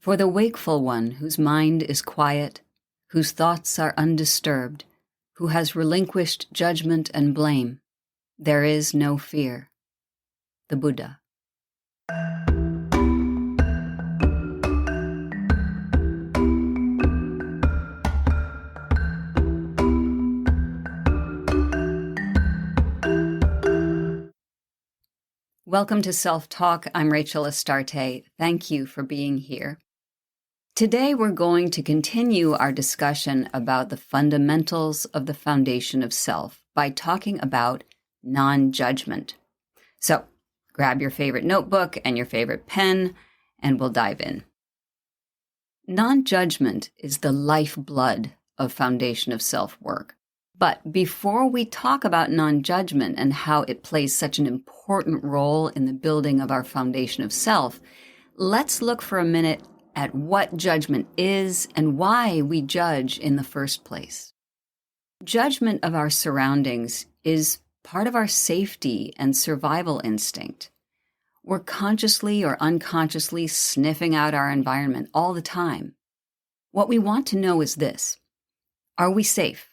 For the wakeful one whose mind is quiet, whose thoughts are undisturbed, who has relinquished judgment and blame, there is no fear. The Buddha. Welcome to Self-Talk. I'm Rachel Astarte. Thank you for being here. Today we're going to continue our discussion about the fundamentals of the foundation of self by talking about non-judgment. So grab your favorite notebook and your favorite pen, and we'll dive in. Non-judgment is the lifeblood of foundation of self work. But before we talk about non-judgment and how it plays such an important role in the building of our foundation of self, let's look for a minute at what judgment is and why we judge in the first place. Judgment of our surroundings is part of our safety and survival instinct. We're consciously or unconsciously sniffing out our environment all the time. What we want to know is this: are we safe?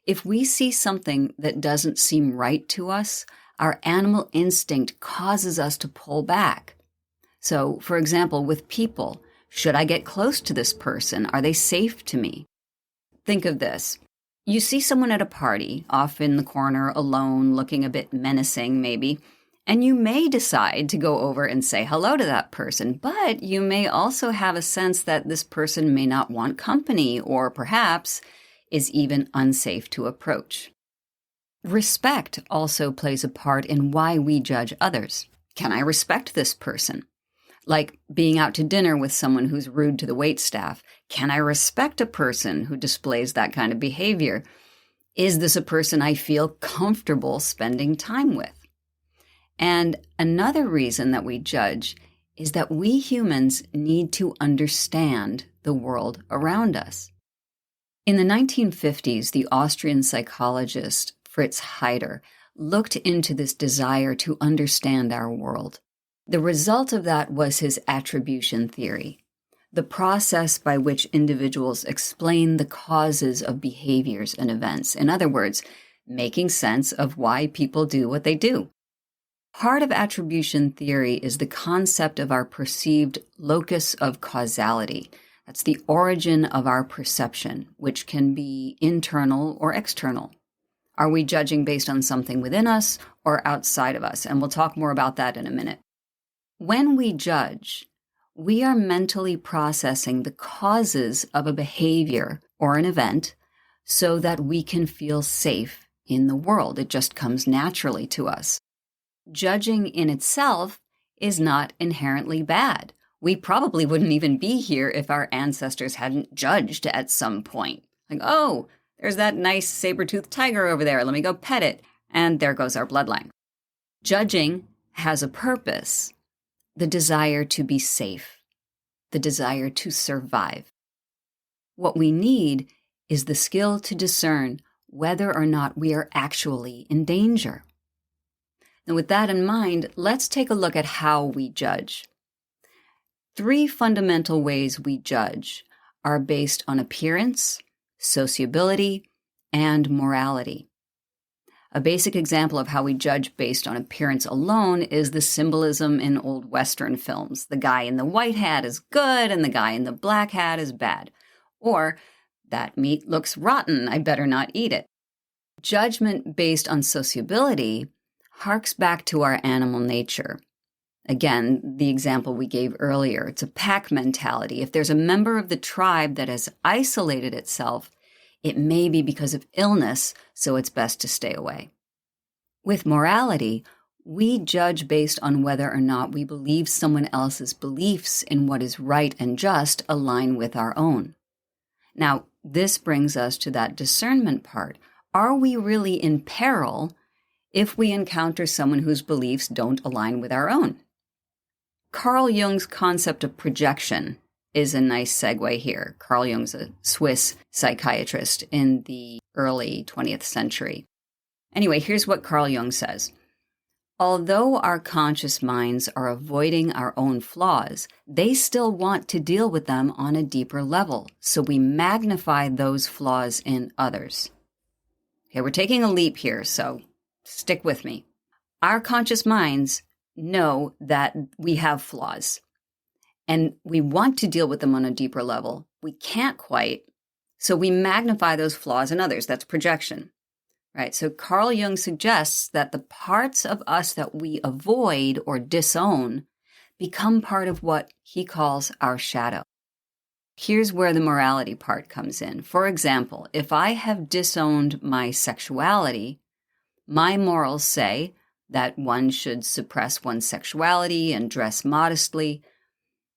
If we see something that doesn't seem right to us, our animal instinct causes us to pull back. So, for example, with people, should I get close to this person? Are they safe to me? Think of this. You see someone at a party, off in the corner, alone, looking a bit menacing maybe, and you may decide to go over and say hello to that person, but you may also have a sense that this person may not want company, or perhaps is even unsafe to approach. Respect also plays a part in why we judge others. Can I respect this person? Like being out to dinner with someone who's rude to the waitstaff. Can I respect a person who displays that kind of behavior? Is this a person I feel comfortable spending time with? And another reason that we judge is that we humans need to understand the world around us. In the 1950s, the Austrian psychologist Fritz Heider looked into this desire to understand our world. The result of that was his attribution theory, the process by which individuals explain the causes of behaviors and events. In other words, making sense of why people do what they do. Part of attribution theory is the concept of our perceived locus of causality. That's the origin of our perception, which can be internal or external. Are we judging based on something within us or outside of us? And we'll talk more about that in a minute. When we judge, we are mentally processing the causes of a behavior or an event so that we can feel safe in the world. It just comes naturally to us. Judging in itself is not inherently bad. We probably wouldn't even be here if our ancestors hadn't judged at some point. Like, oh, there's that nice saber-toothed tiger over there. Let me go pet it. And there goes our bloodline. Judging has a purpose, the desire to be safe, the desire to survive. What we need is the skill to discern whether or not we are actually in danger. Now, with that in mind, let's take a look at how we judge. 3 fundamental ways we judge are based on appearance, sociability, and morality. A basic example of how we judge based on appearance alone is the symbolism in old Western films. The guy in the white hat is good and the guy in the black hat is bad. Or, that meat looks rotten, I better not eat it. Judgment based on sociability harks back to our animal nature. Again, the example we gave earlier, it's a pack mentality. If there's a member of the tribe that has isolated itself, it may be because of illness, so it's best to stay away. With morality, we judge based on whether or not we believe someone else's beliefs in what is right and just align with our own. Now, this brings us to that discernment part. Are we really in peril if we encounter someone whose beliefs don't align with our own? Carl Jung's concept of projection is a nice segue here. Carl Jung's a Swiss psychiatrist in the early 20th century. Anyway, here's what Carl Jung says. Although our conscious minds are avoiding our own flaws, they still want to deal with them on a deeper level. So we magnify those flaws in others. Okay, we're taking a leap here, so stick with me. Our conscious minds know that we have flaws, and we want to deal with them on a deeper level. We can't quite, so we magnify those flaws in others. That's projection. Right. So Carl Jung suggests that the parts of us that we avoid or disown become part of what he calls our shadow. Here's where the morality part comes in. For example, if I have disowned my sexuality, my morals say that one should suppress one's sexuality and dress modestly.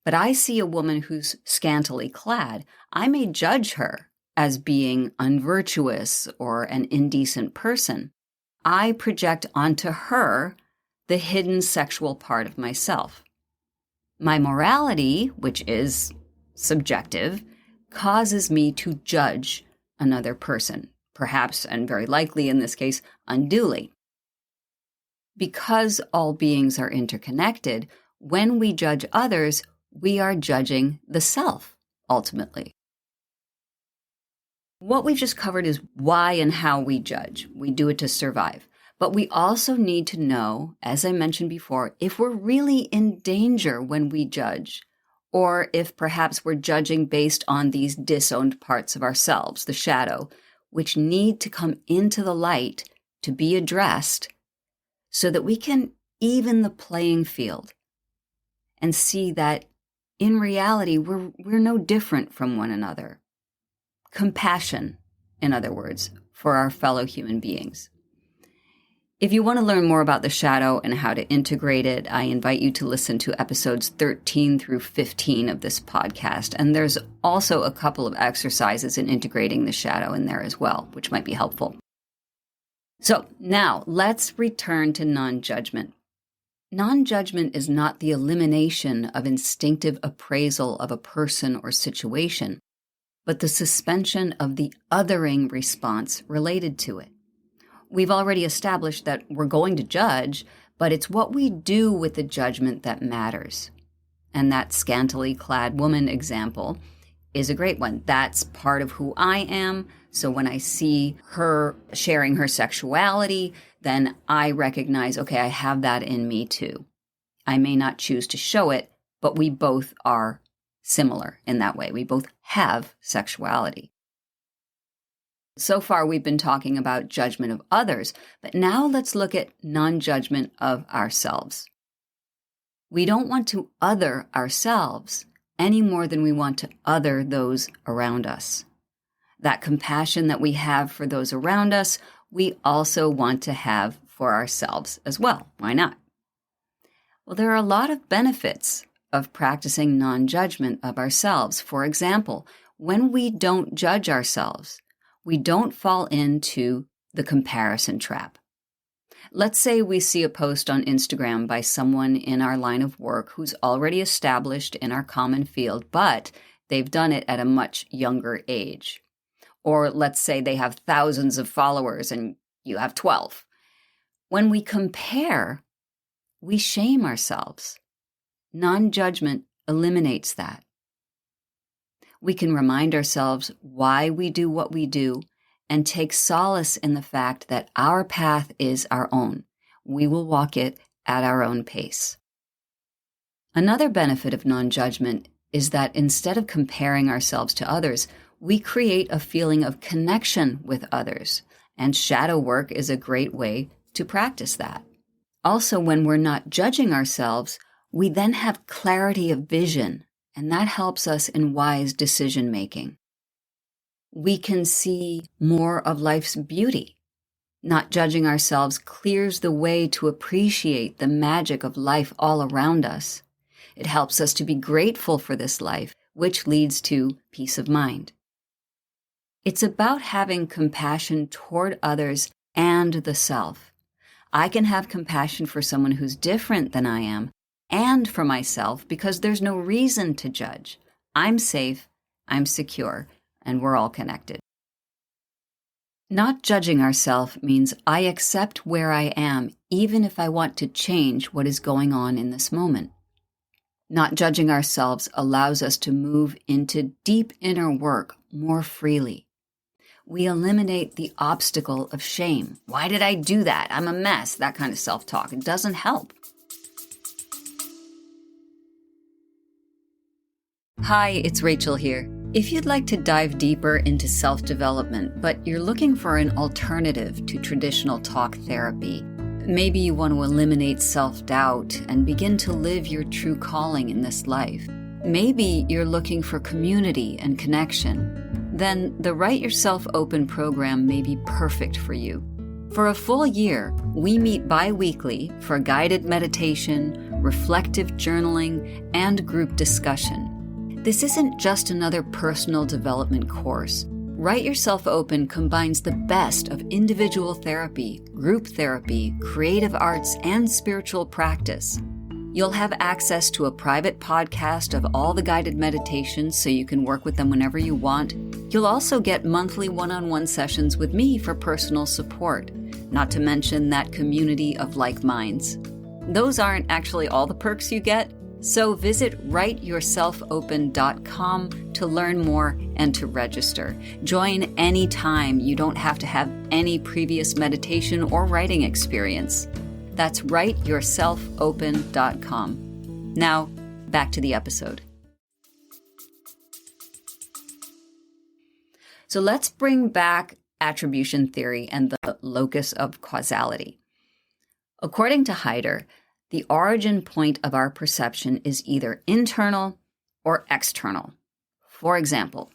But I see a woman who's scantily clad. I may judge her as being unvirtuous or an indecent person. I project onto her the hidden sexual part of myself. My morality, which is subjective, causes me to judge another person, perhaps and very likely in this case, unduly. Because all beings are interconnected, when we judge others, we are judging the self, ultimately. What we've just covered is why and how we judge. We do it to survive. But we also need to know, as I mentioned before, if we're really in danger when we judge, or if perhaps we're judging based on these disowned parts of ourselves, the shadow, which need to come into the light to be addressed so that we can even the playing field and see that in reality, we're no different from one another. Compassion, in other words, for our fellow human beings. If you want to learn more about the shadow and how to integrate it, I invite you to listen to episodes 13 through 15 of this podcast. And there's also a couple of exercises in integrating the shadow in there as well, which might be helpful. So now let's return to non-judgment. Non-judgment is not the elimination of instinctive appraisal of a person or situation, but the suspension of the othering response related to it. We've already established that we're going to judge, but it's what we do with the judgment that matters. And that scantily clad woman example is a great one. That's part of who I am. So when I see her sharing her sexuality, then I recognize, okay, I have that in me too. I may not choose to show it, but we both are similar in that way. We both have sexuality. So far, we've been talking about judgment of others, but now let's look at non-judgment of ourselves. We don't want to other ourselves any more than we want to other those around us. That compassion that we have for those around us, we also want to have for ourselves as well. Why not? Well, there are a lot of benefits of practicing non-judgment of ourselves. For example, when we don't judge ourselves, we don't fall into the comparison trap. Let's say we see a post on Instagram by someone in our line of work who's already established in our common field, but they've done it at a much younger age. Or let's say they have thousands of followers and you have 12. When we compare, we shame ourselves. Non-judgment eliminates that. We can remind ourselves why we do what we do and take solace in the fact that our path is our own. We will walk it at our own pace. Another benefit of non-judgment is that instead of comparing ourselves to others, we create a feeling of connection with others, and shadow work is a great way to practice that. Also, when we're not judging ourselves, we then have clarity of vision, and that helps us in wise decision-making. We can see more of life's beauty. Not judging ourselves clears the way to appreciate the magic of life all around us. It helps us to be grateful for this life, which leads to peace of mind. It's about having compassion toward others and the self. I can have compassion for someone who's different than I am, and for myself, because there's no reason to judge. I'm safe, I'm secure, and we're all connected. Not judging ourselves means I accept where I am, even if I want to change what is going on in this moment. Not judging ourselves allows us to move into deep inner work more freely. We eliminate the obstacle of shame. Why did I do that? I'm a mess. That kind of self-talk. It doesn't help. Hi, it's Rachel here. If you'd like to dive deeper into self-development, but you're looking for an alternative to traditional talk therapy, maybe you want to eliminate self-doubt and begin to live your true calling in this life. Maybe you're looking for community and connection. Then the Write Yourself Open program may be perfect for you. For a full year, we meet bi-weekly for guided meditation, reflective journaling, and group discussion. This isn't just another personal development course. Write Yourself Open combines the best of individual therapy, group therapy, creative arts, and spiritual practice. You'll have access to a private podcast of all the guided meditations so you can work with them whenever you want. You'll also get monthly one-on-one sessions with me for personal support, not to mention that community of like minds. Those aren't actually all the perks you get. So visit writeyourselfopen.com to learn more and to register. Join anytime. You don't have to have any previous meditation or writing experience. That's writeyourselfopen.com. Now, back to the episode. So let's bring back attribution theory and the locus of causality. According to Heider, the origin point of our perception is either internal or external. For example,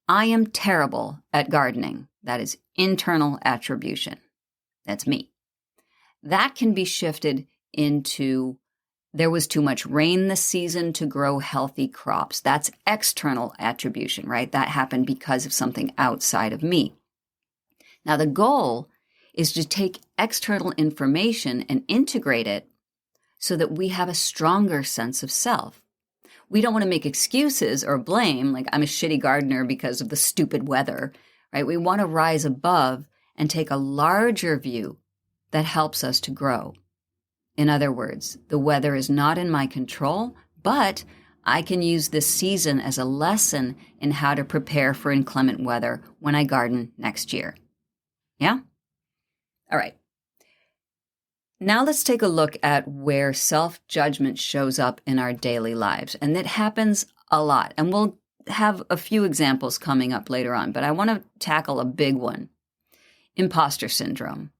I am terrible at gardening. That is internal attribution. That's me. That can be shifted into there was too much rain this season to grow healthy crops. That's external attribution, right? That happened because of something outside of me. Now, the goal is to take external information and integrate it so that we have a stronger sense of self. We don't want to make excuses or blame, like I'm a shitty gardener because of the stupid weather, right? We want to rise above and take a larger view that helps us to grow. In other words, the weather is not in my control, but I can use this season as a lesson in how to prepare for inclement weather when I garden next year. Yeah? All right. Now let's take a look at where self-judgment shows up in our daily lives. And it happens a lot. And we'll have a few examples coming up later on, but I want to tackle a big one. Imposter syndrome.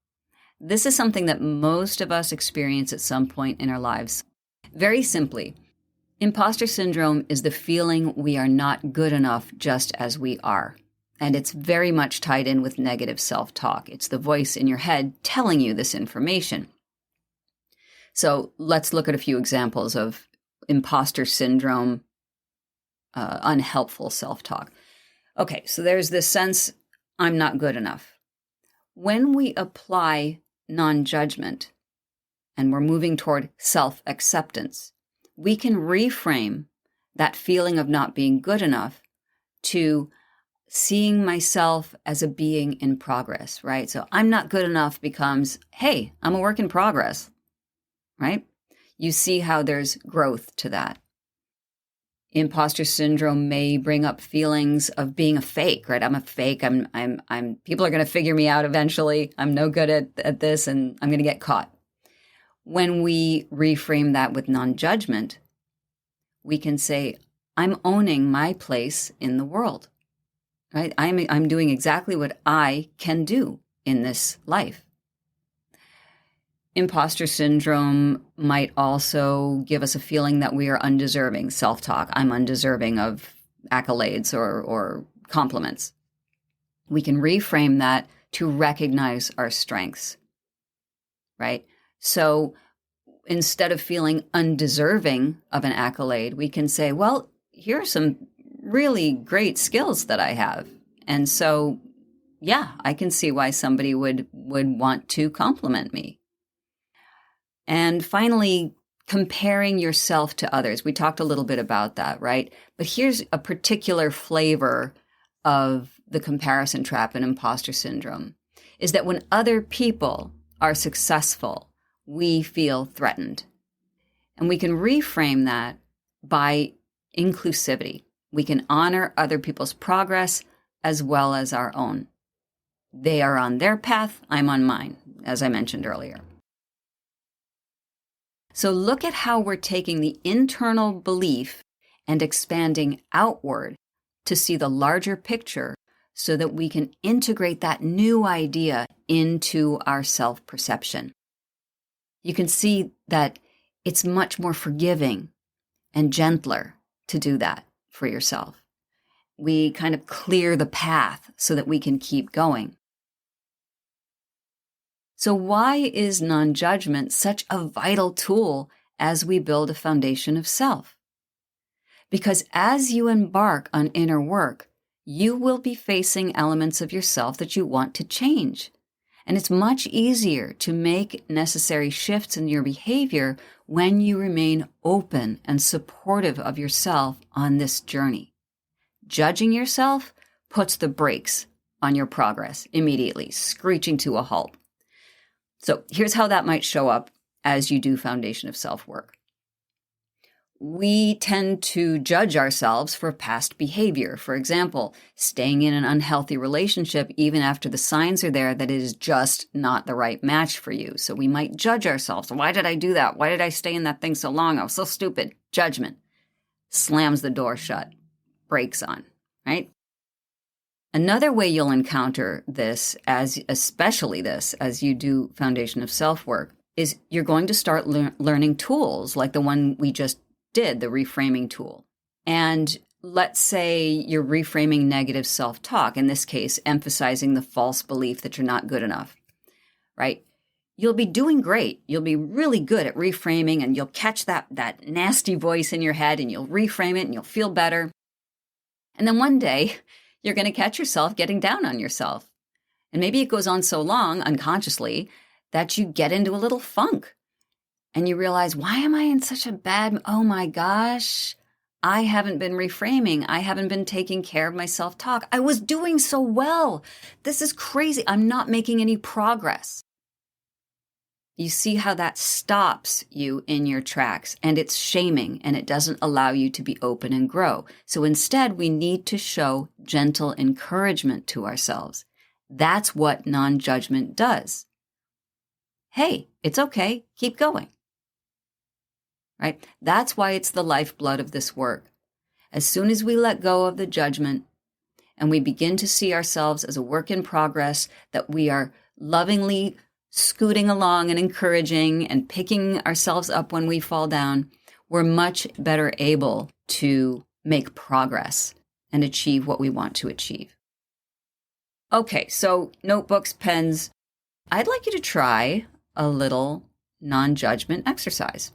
This is something that most of us experience at some point in our lives. Very simply, imposter syndrome is the feeling we are not good enough just as we are. And it's very much tied in with negative self-talk. It's the voice in your head telling you this information. So let's look at a few examples of imposter syndrome, unhelpful self-talk. Okay, so there's this sense, I'm not good enough. When we apply non-judgment and we're moving toward self-acceptance, we can reframe that feeling of not being good enough to seeing myself as a being in progress, right? So I'm not good enough becomes, hey, I'm a work in progress. Right? You see how there's growth to that. Imposter syndrome may bring up feelings of being a fake, right? I'm a fake. I'm people are going to figure me out eventually. I'm no good at this and I'm going to get caught. When we reframe that with non-judgment, we can say, I'm owning my place in the world, right? I'm doing exactly what I can do in this life. Imposter syndrome might also give us a feeling that we are undeserving, self-talk. I'm undeserving of accolades or compliments. We can reframe that to recognize our strengths, right? So instead of feeling undeserving of an accolade, we can say, well, here are some really great skills that I have. And so, yeah, I can see why somebody would want to compliment me. And finally, comparing yourself to others. We talked a little bit about that, right? But here's a particular flavor of the comparison trap and imposter syndrome is that when other people are successful, we feel threatened. And we can reframe that by inclusivity. We can honor other people's progress as well as our own. They are on their path, I'm on mine, as I mentioned earlier. So look at how we're taking the internal belief and expanding outward to see the larger picture so that we can integrate that new idea into our self-perception. You can see that it's much more forgiving and gentler to do that for yourself. We kind of clear the path so that we can keep going. So why is non-judgment such a vital tool as we build a foundation of self? Because as you embark on inner work, you will be facing elements of yourself that you want to change. And it's much easier to make necessary shifts in your behavior when you remain open and supportive of yourself on this journey. Judging yourself puts the brakes on your progress immediately, screeching to a halt. So here's how that might show up as you do foundation of self work. We tend to judge ourselves for past behavior. For example, staying in an unhealthy relationship even after the signs are there that it is just not the right match for you. So we might judge ourselves. Why did I do that? Why did I stay in that thing so long? I was so stupid. Judgment. Slams the door shut. Brakes on, right? Another way you'll encounter this, especially this, as you do foundation of self-work, is you're going to start learning tools like the one we just did, the reframing tool. And let's say you're reframing negative self-talk, in this case, emphasizing the false belief that you're not good enough, right? You'll be doing great. You'll be really good at reframing, and you'll catch that nasty voice in your head, and you'll reframe it, and you'll feel better. And then one day, you're going to catch yourself getting down on yourself. And maybe it goes on so long, unconsciously, that you get into a little funk. And you realize, why am I in such a bad, oh my gosh, I haven't been reframing. I haven't been taking care of my self-talk. I was doing so well. This is crazy. I'm not making any progress. You see how that stops you in your tracks, and it's shaming, and it doesn't allow you to be open and grow. So instead, we need to show gentle encouragement to ourselves. That's what non-judgment does. Hey, it's okay. Keep going. Right? That's why it's the lifeblood of this work. As soon as we let go of the judgment and we begin to see ourselves as a work in progress, that we are lovingly scooting along and encouraging and picking ourselves up when we fall down, we're much better able to make progress and achieve what we want to achieve. Okay, so notebooks, pens, I'd like you to try a little non-judgment exercise.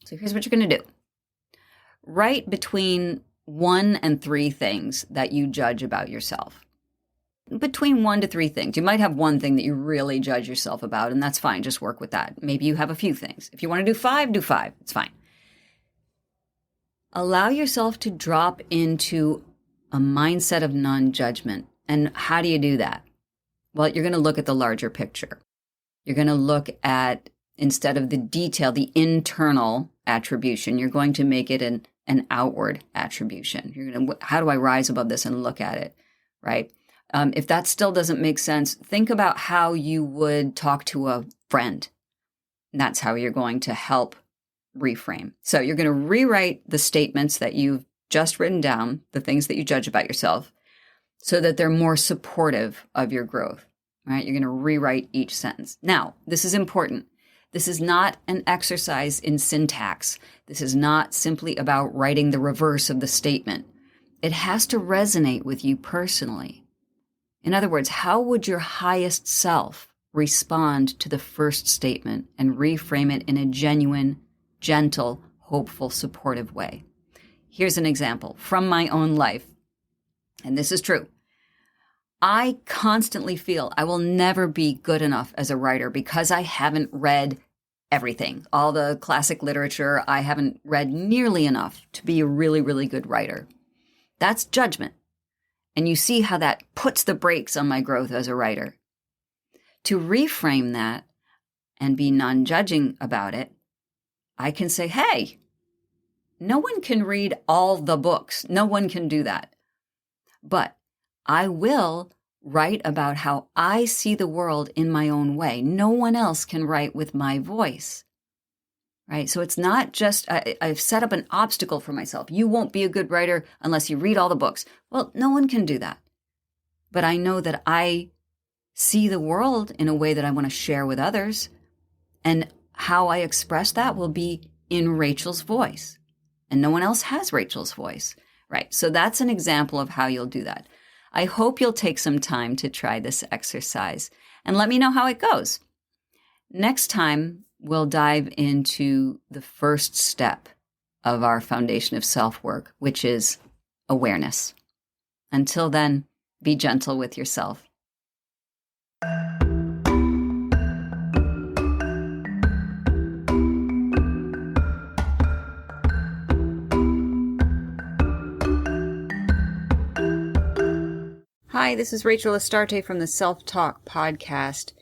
So here's what you're going to do. Write between 1 and 3 things that you judge about yourself. Between 1 to 3 things. You might have one thing that you really judge yourself about, and that's fine. Just work with that. Maybe you have a few things. If you want to do 5, do 5. It's fine. Allow yourself to drop into a mindset of non-judgment. And how do you do that? Well, you're going to look at the larger picture. You're going to look at, instead of the detail, the internal attribution, you're going to make it an outward attribution. You're going to, how do I rise above this and look at it, right? If that still doesn't make sense, think about how you would talk to a friend. And that's how you're going to help reframe. So you're going to rewrite the statements that you've just written down, the things that you judge about yourself, so that they're more supportive of your growth, right? You're going to rewrite each sentence. Now, this is important. This is not an exercise in syntax. This is not simply about writing the reverse of the statement. It has to resonate with you personally. In other words, how would your highest self respond to the first statement and reframe it in a genuine, gentle, hopeful, supportive way? Here's an example from my own life, and this is true. I constantly feel I will never be good enough as a writer because I haven't read everything. All the classic literature, I haven't read nearly enough to be a really, really good writer. That's judgment. And you see how that puts the brakes on my growth as a writer. To reframe that and be non-judging about it, I can say, hey, no one can read all the books. No one can do that. But I will write about how I see the world in my own way. No one else can write with my voice. Right? So it's not just, I've set up an obstacle for myself. You won't be a good writer unless you read all the books. Well, no one can do that. But I know that I see the world in a way that I want to share with others. And how I express that will be in Rachel's voice. And no one else has Rachel's voice. Right? So that's an example of how you'll do that. I hope you'll take some time to try this exercise and let me know how it goes. Next time, we'll dive into the first step of our foundation of self-work, which is awareness. Until then, be gentle with yourself. Hi, this is Rachel Astarte from the Self-Talk Podcast.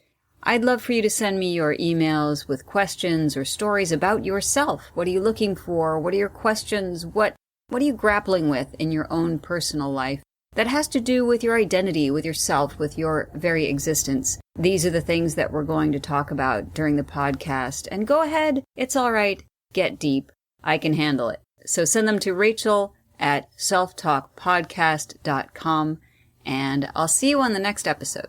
I'd love for you to send me your emails with questions or stories about yourself. What are you looking for? What are your questions? What are you grappling with in your own personal life that has to do with your identity, with yourself, with your very existence? These are the things that we're going to talk about during the podcast. And go ahead. It's all right. Get deep. I can handle it. So send them to Rachel@selftalkpodcast.com. And I'll see you on the next episode.